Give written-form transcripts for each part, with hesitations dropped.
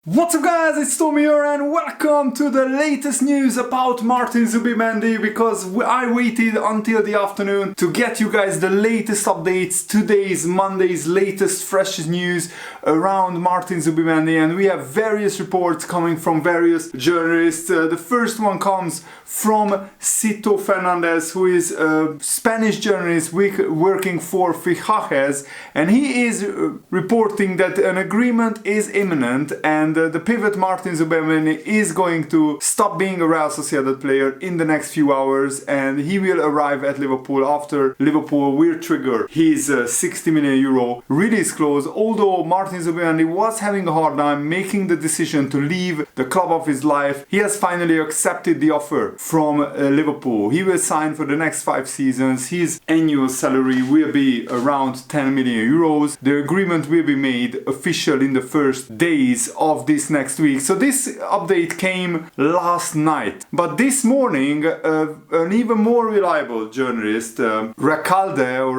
What's up guys, it's Tommy here and welcome to the latest news about Martin Zubimendi, because I waited until the afternoon to get you guys the latest updates, today's Monday's latest freshest news around Martin Zubimendi, and we have various reports coming from various journalists. The first one comes from Cito Fernandez, who is a Spanish journalist working for Fichajes, and he is reporting that an agreement is imminent and the pivot Martin Zubimendi is going to stop being a Real Sociedad player in the next few hours, and he will arrive at Liverpool after Liverpool will trigger his 60 million euro release clause. Although Martin Zubimendi was having a hard time making the decision to leave the club of his life, he has finally accepted the offer from Liverpool. He will sign for the next 5 seasons. His annual salary will be around 10 million euros. The agreement will be made official in the first days of this next week. So this update came last night, but this morning an even more reliable journalist, Recaldo,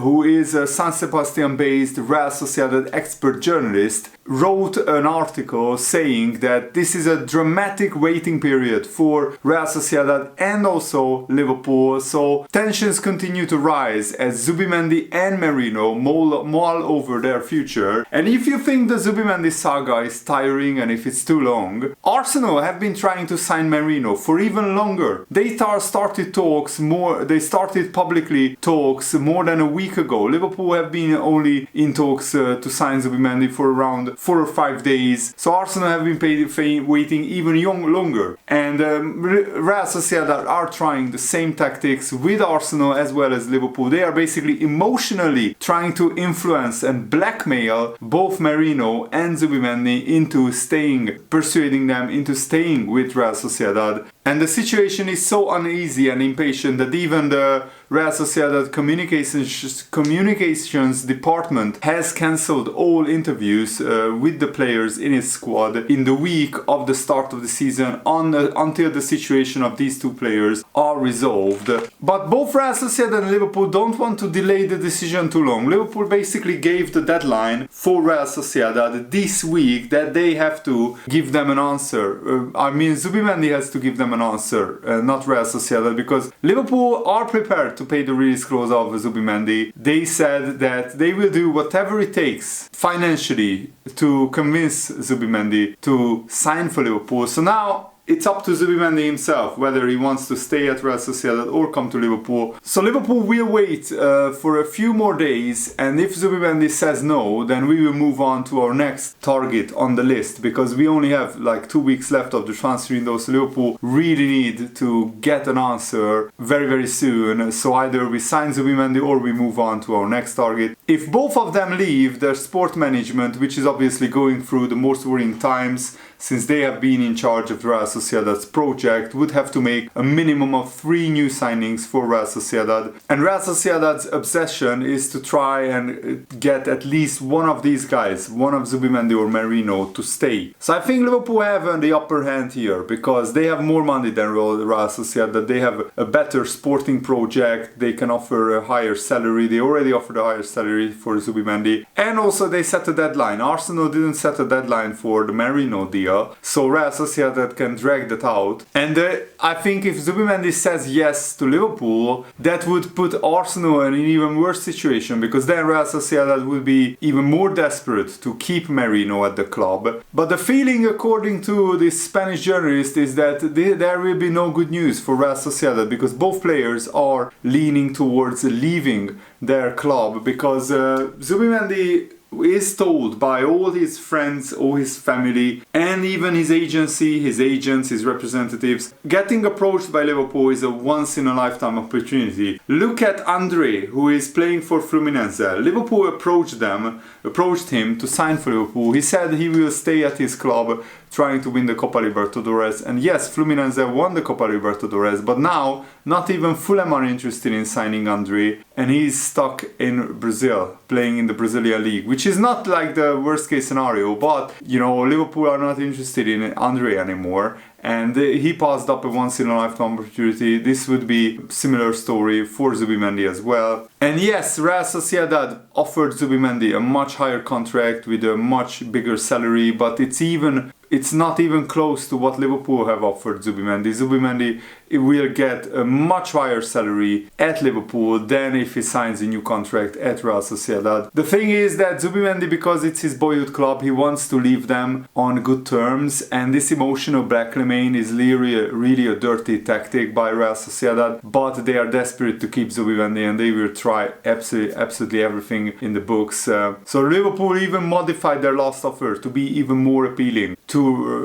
who is a San Sebastian based Real Sociedad expert journalist, wrote an article saying that this is a dramatic waiting period for Real Sociedad and also Liverpool. So tensions continue to rise as Zubimendi and Merino mull over their future. And if you think the Zubimendi saga is tiring and if it's too long, Arsenal have been trying to sign Merino for even longer. They started publicly talks more than a week ago. Liverpool have been only in talks to sign Zubimendi for around 4 or 5 days. So Arsenal have been waiting even longer. And Real Sociedad are trying the same tactics with Arsenal as well as Liverpool. They are basically emotionally trying to influence and blackmail both Merino and Zubimendi into persuading them into staying with Real Sociedad. And the situation is so uneasy and impatient that even the Real Sociedad communications department has cancelled all interviews with the players in its squad in the week of the start of the season until the situation of these two players are resolved. But both Real Sociedad and Liverpool don't want to delay the decision too long. Liverpool basically gave the deadline for Real Sociedad this week that they have to give them an answer. Zubimendi has to give them an answer, not Real Sociedad, because Liverpool are prepared to pay the release clause of Zubimendi. They said that they will do whatever it takes financially to convince Zubimendi to sign for Liverpool. So now it's up to Zubimendi himself whether he wants to stay at Real Sociedad or come to Liverpool. So Liverpool will wait for a few more days, and if Zubimendi says no, then we will move on to our next target on the list, because we only have like 2 weeks left of the transfer window. So Liverpool really need to get an answer very, very soon. So either we sign Zubimendi or we move on to our next target. If both of them leave, their sport management, which is obviously going through the most worrying times since they have been in charge of Real Sociedad's project, would have to make a minimum of 3 new signings for Real Sociedad. And Real Sociedad's obsession is to try and get at least one of these guys, one of Zubimendi or Merino, to stay. So I think Liverpool have the upper hand here because they have more money than Real Sociedad. They have a better sporting project. They can offer a higher salary. They already offered a higher salary for Zubimendi. And also they set a deadline. Arsenal didn't set a deadline for the Merino deal. So Real Sociedad can drag that out. And I think if Zubimendi says yes to Liverpool, that would put Arsenal in an even worse situation, because then Real Sociedad would be even more desperate to keep Merino at the club. But the feeling, according to this Spanish journalist, is that there will be no good news for Real Sociedad, because both players are leaning towards leaving their club, because Zubimendi is told by all his friends, all his family, and even his agency, his agents, his representatives, getting approached by Liverpool is a once-in-a-lifetime opportunity. Look at Andre, who is playing for Fluminense. Liverpool approached him to sign for Liverpool. He said he will stay at his club trying to win the Copa Libertadores. And yes, Fluminense won the Copa Libertadores, but now not even Fulham are interested in signing Andre, and he's stuck in Brazil, playing in the Brazilian league, which is not like the worst case scenario, but Liverpool are not interested in Andre anymore. And he passed up a once-in-a-lifetime opportunity. This would be a similar story for Zubimendi as well. And yes, Real Sociedad offered Zubimendi a much higher contract with a much bigger salary, but it's not even close to what Liverpool have offered Zubimendi. Zubimendi will get a much higher salary at Liverpool than if he signs a new contract at Real Sociedad. The thing is that Zubimendi, because it's his boyhood club, he wants to leave them on good terms, and this emotional blackmail is really a dirty tactic by Real Sociedad, but they are desperate to keep Zubimendi and they will try absolutely everything in the books. So Liverpool even modified their last offer to be even more appealing to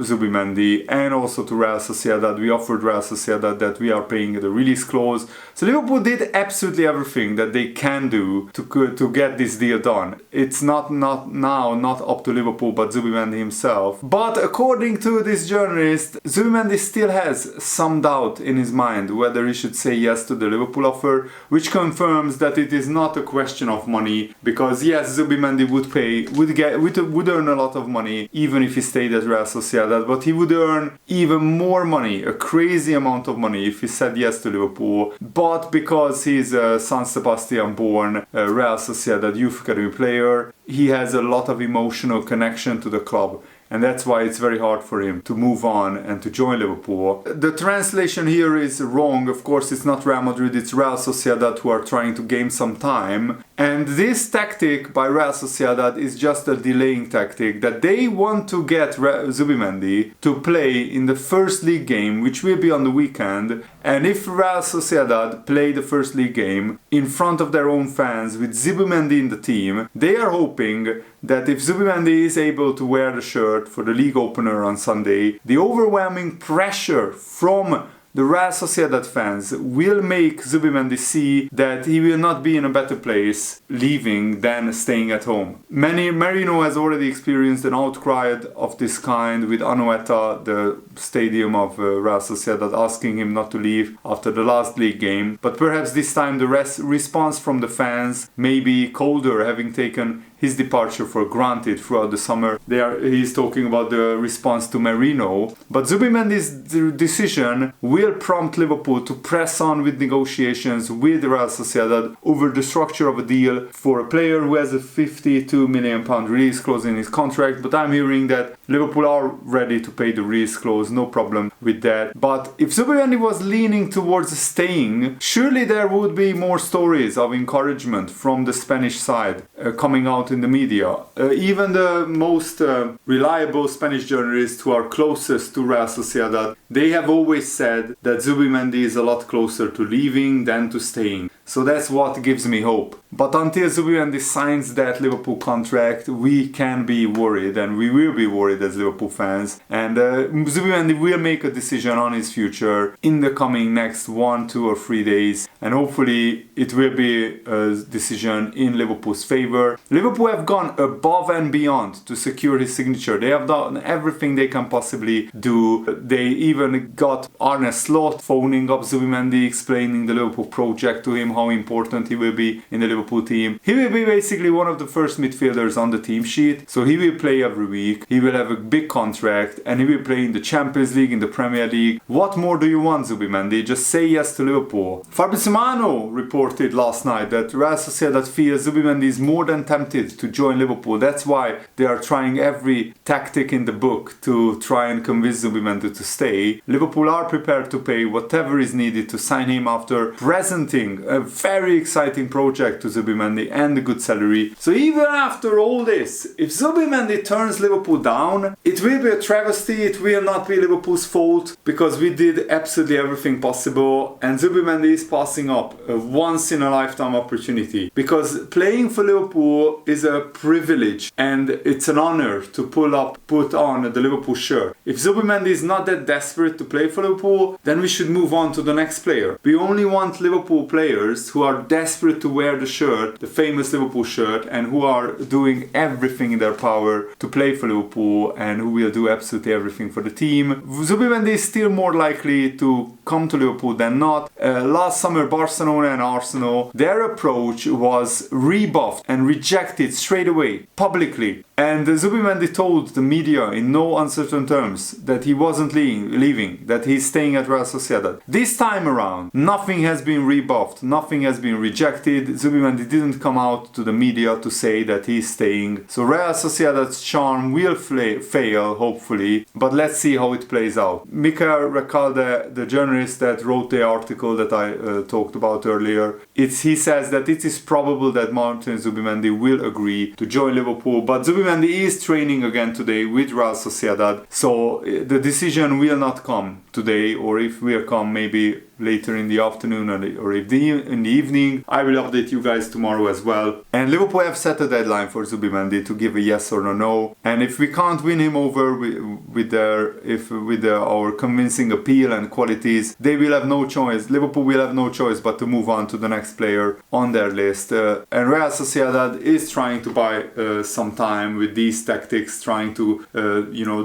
Zubimendi and also to Real Sociedad. We offered Real Sociedad that we are paying the release clause. So Liverpool did absolutely everything that they can do to get this deal done. It's not up to Liverpool but Zubimendi himself. But according to this journalist, Zubimendi still has some doubt in his mind whether he should say yes to the Liverpool offer, which confirms that it is not a question of money, because yes, Zubimendi would earn a lot of money even if he stayed at Real Sociedad, but he would earn even more money, a crazy amount of money, if he said yes to Liverpool. But because he's a San Sebastian born Real Sociedad youth academy player, he has a lot of emotional connection to the club. And that's why it's very hard for him to move on and to join Liverpool. The translation here is wrong. Of course, it's not Real Madrid, it's Real Sociedad who are trying to gain some time. And this tactic by Real Sociedad is just a delaying tactic, that they want to get Zubimendi to play in the first league game, which will be on the weekend. And if Real Sociedad play the first league game in front of their own fans with Zubimendi in the team, they are hoping that if Zubimendi is able to wear the shirt for the league opener on Sunday, the overwhelming pressure from the Real Sociedad fans will make Zubimendi see that he will not be in a better place leaving than staying at home. Marino has already experienced an outcry of this kind with Anoeta, the stadium of Real Sociedad, asking him not to leave after the last league game. But perhaps this time the response from the fans may be colder, having taken his departure for granted throughout the summer. He's talking about the response to Marino. But Zubimendi's decision will prompt Liverpool to press on with negotiations with Real Sociedad over the structure of a deal for a player who has a £52 million release clause in his contract. But I'm hearing that Liverpool are ready to pay the release clause, no problem with that. But if Zubimendi was leaning towards staying, surely there would be more stories of encouragement from the Spanish side coming out in the media. Even the most reliable Spanish journalists who are closest to Real Sociedad, they have always said that Zubimendi is a lot closer to leaving than to staying. So that's what gives me hope. But until Zubimendi signs that Liverpool contract, we can be worried, and we will be worried as Liverpool fans. And Zubimendi will make a decision on his future in the coming next 1, 2 or 3 days. And hopefully it will be a decision in Liverpool's favour. Liverpool have gone above and beyond to secure his signature. They have done everything they can possibly do. They even got Arne Slot phoning up Zubimendi, explaining the Liverpool project to him, how important he will be in the Liverpool team. He will be basically one of the first midfielders on the team sheet, so he will play every week, he will have a big contract, and he will play in the Champions League, in the Premier League. What more do you want, Zubimendi? Just say yes to Liverpool. Fabrizio Romano reported last night that Real Sociedad feels Zubimendi is more than tempted to join Liverpool. That's why they are trying every tactic in the book to try and convince Zubimendi to stay. Liverpool are prepared to pay whatever is needed to sign him after presenting a very exciting project to Zubimendi and a good salary. So even after all this, if Zubimendi turns Liverpool down, it will be a travesty. It will not be Liverpool's fault, because we did absolutely everything possible, and Zubimendi is passing up a once in a lifetime opportunity, because playing for Liverpool is a privilege and it's an honor to put on the Liverpool shirt. If Zubimendi is not that desperate to play for Liverpool, then we should move on to the next player. We only want Liverpool players who are desperate to wear the shirt, the famous Liverpool shirt, and who are doing everything in their power to play for Liverpool and who will do absolutely everything for the team. Zubimendi is still more likely to come to Liverpool than not. Last summer, Barcelona and Arsenal, their approach was rebuffed and rejected straight away, publicly. And Zubimendi told the media in no uncertain terms that he wasn't leaving, that he's staying at Real Sociedad. This time around, nothing has been rebuffed, nothing has been rejected. Zubimendi didn't come out to the media to say that he's staying. So Real Sociedad's charm will fail, hopefully, but let's see how it plays out. Mikael Recalde, the journalist that wrote the article that I talked about earlier, he says that it is probable that Martin Zubimendi will agree to join Liverpool, but Zubimendi is training again today with Real Sociedad, so the decision will not come today, or if will come maybe later in the afternoon or if in the evening. I will update you guys tomorrow as well. And Liverpool have set a deadline for Zubimendi to give a yes or a no. And if we can't win him over with our convincing appeal and qualities, they will have no choice. Liverpool will have no choice but to move on to the next player on their list. And Real Sociedad is trying to buy some time with these tactics, trying to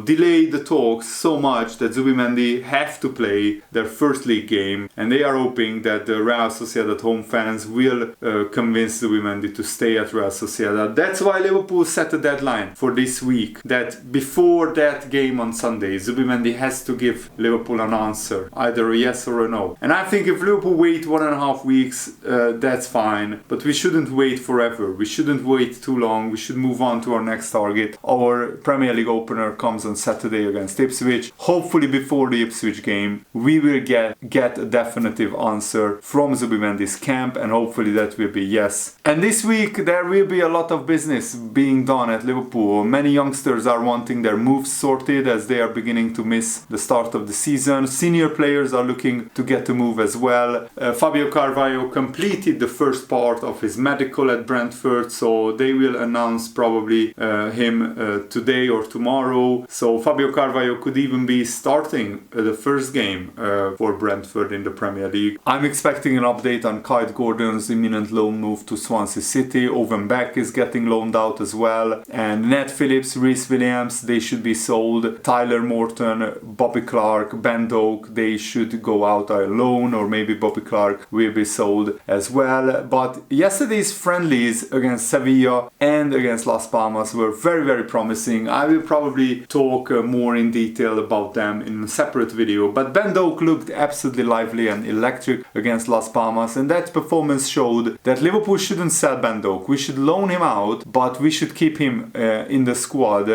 delay the talks so much that Zubimendi have to play their first league game, and they are hoping that the Real Sociedad home fans will convince Zubimendi to stay at Real Sociedad. That's why Liverpool set a deadline for this week, that before that game on Sunday, Zubimendi has to give Liverpool an answer, either a yes or a no. And I think if Liverpool wait 1.5 weeks, that's fine, but we shouldn't wait forever. We shouldn't wait too long. We should move on to our next target. Our Premier League opener comes on Saturday against Ipswich. Hopefully before the Ipswich game, we will get a definitive answer from Zubimendi's camp, and hopefully that will be yes. And this week there will be a lot of business being done at Liverpool. Many youngsters are wanting their moves sorted as they are beginning to miss the start of the season. Senior players are looking to get a move as well. Fabio Carvalho completed the first part of his medical at Brentford, so they will announce probably him today or tomorrow. So Fabio Carvalho could even be starting the first game for Brentford in the Premier League. I'm expecting an update on Kyle Gordon's imminent loan move to Swansea City. Owen Beck is getting loaned out as well, and Ned Phillips, Reece Williams, they should be sold. Tyler Morton, Bobby Clark, Ben Doak, they should go out on loan, or maybe Bobby Clark will be sold as well. But yesterday's friendlies against Sevilla and against Las Palmas were very, very promising. I will probably talk more in detail about them in a separate video, but Ben Doak looked absolutely lively and electric against Las Palmas, and that performance showed that Liverpool shouldn't sell Ben Doak. We should loan him out, but we should keep him in the squad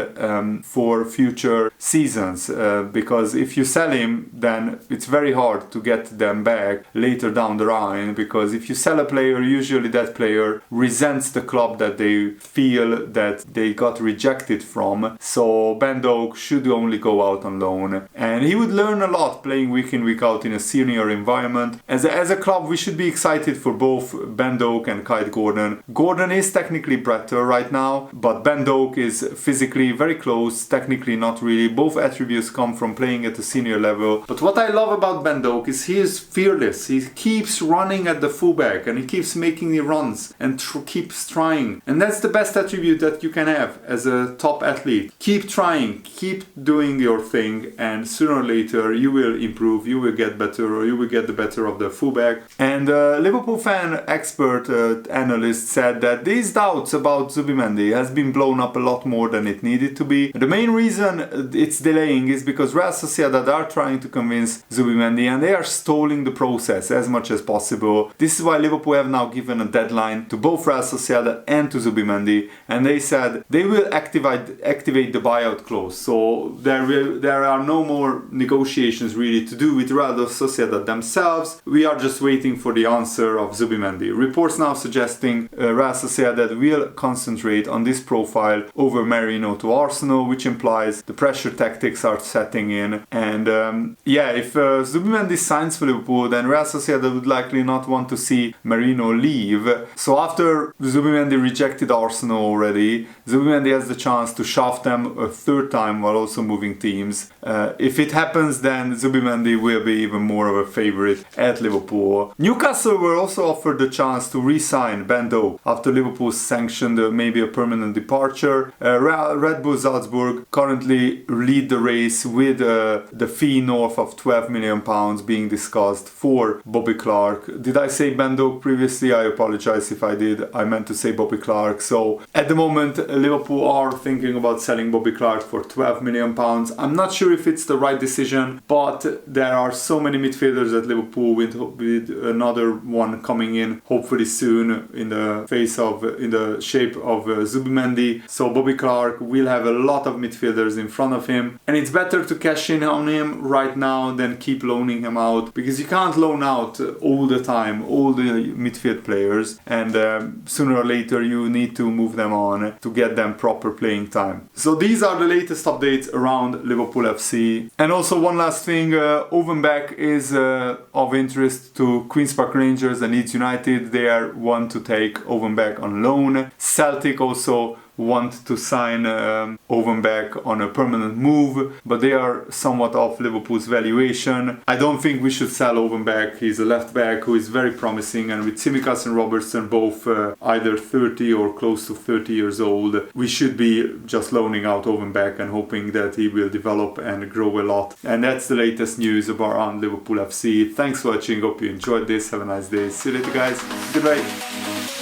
for future seasons, because if you sell him, then it's very hard to get them back later down the line, because if you sell a player, usually that player resents the club that they feel that they got rejected from. So Ben Doak should only go out on loan, and he would learn a lot playing week in, week out in a senior environment. As a club, we should be excited for both Ben Doak and Kyle Gordon. Gordon is technically better right now, but Ben Doak is physically very close, technically not really. Both attributes come from playing at a senior level. But what I love about Ben Doak is he is fearless. He keeps running at the fullback, and he keeps making the runs and keeps trying. And that's the best attribute that you can have as a top athlete. Keep trying, keep doing your thing, and sooner or later you will improve, you will get better, or you will get the better of the fullback. And Liverpool fan expert analyst said that these doubts about Zubimendi has been blown up a lot more than it needed to be. The main reason it's delaying is because Real Sociedad are trying to convince Zubimendi, and they are stalling the process as much as possible. This is why Liverpool have now given a deadline to both Real Sociedad and to Zubimendi, and they said they will activate the buyout clause. So there are no more negotiations really to do with Real Sociedad themselves. We are just waiting for the answer of Zubimendi. Reports now suggesting Real Sociedad will concentrate on this profile over Merino to Arsenal, which implies the pressure tactics are setting in. And if Zubimendi signs for Liverpool, then Real Sociedad would likely not want to see Merino leave. So after Zubimendi rejected Arsenal already, Zubimendi has the chance to shaft them a third time while also moving teams. If it happens, then Zubimendi will be even more of a favorite at Liverpool. Newcastle were also offered the chance to re-sign Bando after Liverpool sanctioned maybe a permanent departure. Red Bull Salzburg currently lead the race with the fee north of £12 million being discussed for Bobby Clark. Did I say Bando previously? I apologize if I did. I meant to say Bobby Clark. So at the moment Liverpool are thinking about selling Bobby Clark for £12 million. I'm not sure if it's the right decision, but there are so many midfielders at Liverpool with another one coming in hopefully soon in the shape of Zubimendi. So Bobby Clark will have a lot of midfielders in front of him, and it's better to cash in on him right now than keep loaning him out, because you can't loan out all the time all the midfield players, and sooner or later you need to move them on to get them proper playing time. So these are the latest updates around Liverpool FC. And also one last thing, Ovenbeck is of interest to Queen's Park Rangers and Leeds United. They are want to take Ovenbeck on loan. Celtic also want to sign Ovenbeck on a permanent move, but they are somewhat off Liverpool's valuation. I don't think we should sell Ovenbeck. He's a left back who is very promising, and with Tsimikas and Robertson both either 30 or close to 30 years old, we should be just loaning out Ovenbeck and hoping that he will develop and grow a lot. And that's the latest news about Liverpool FC. Thanks for watching. Hope you enjoyed this. Have a nice day. See you later, guys. Goodbye.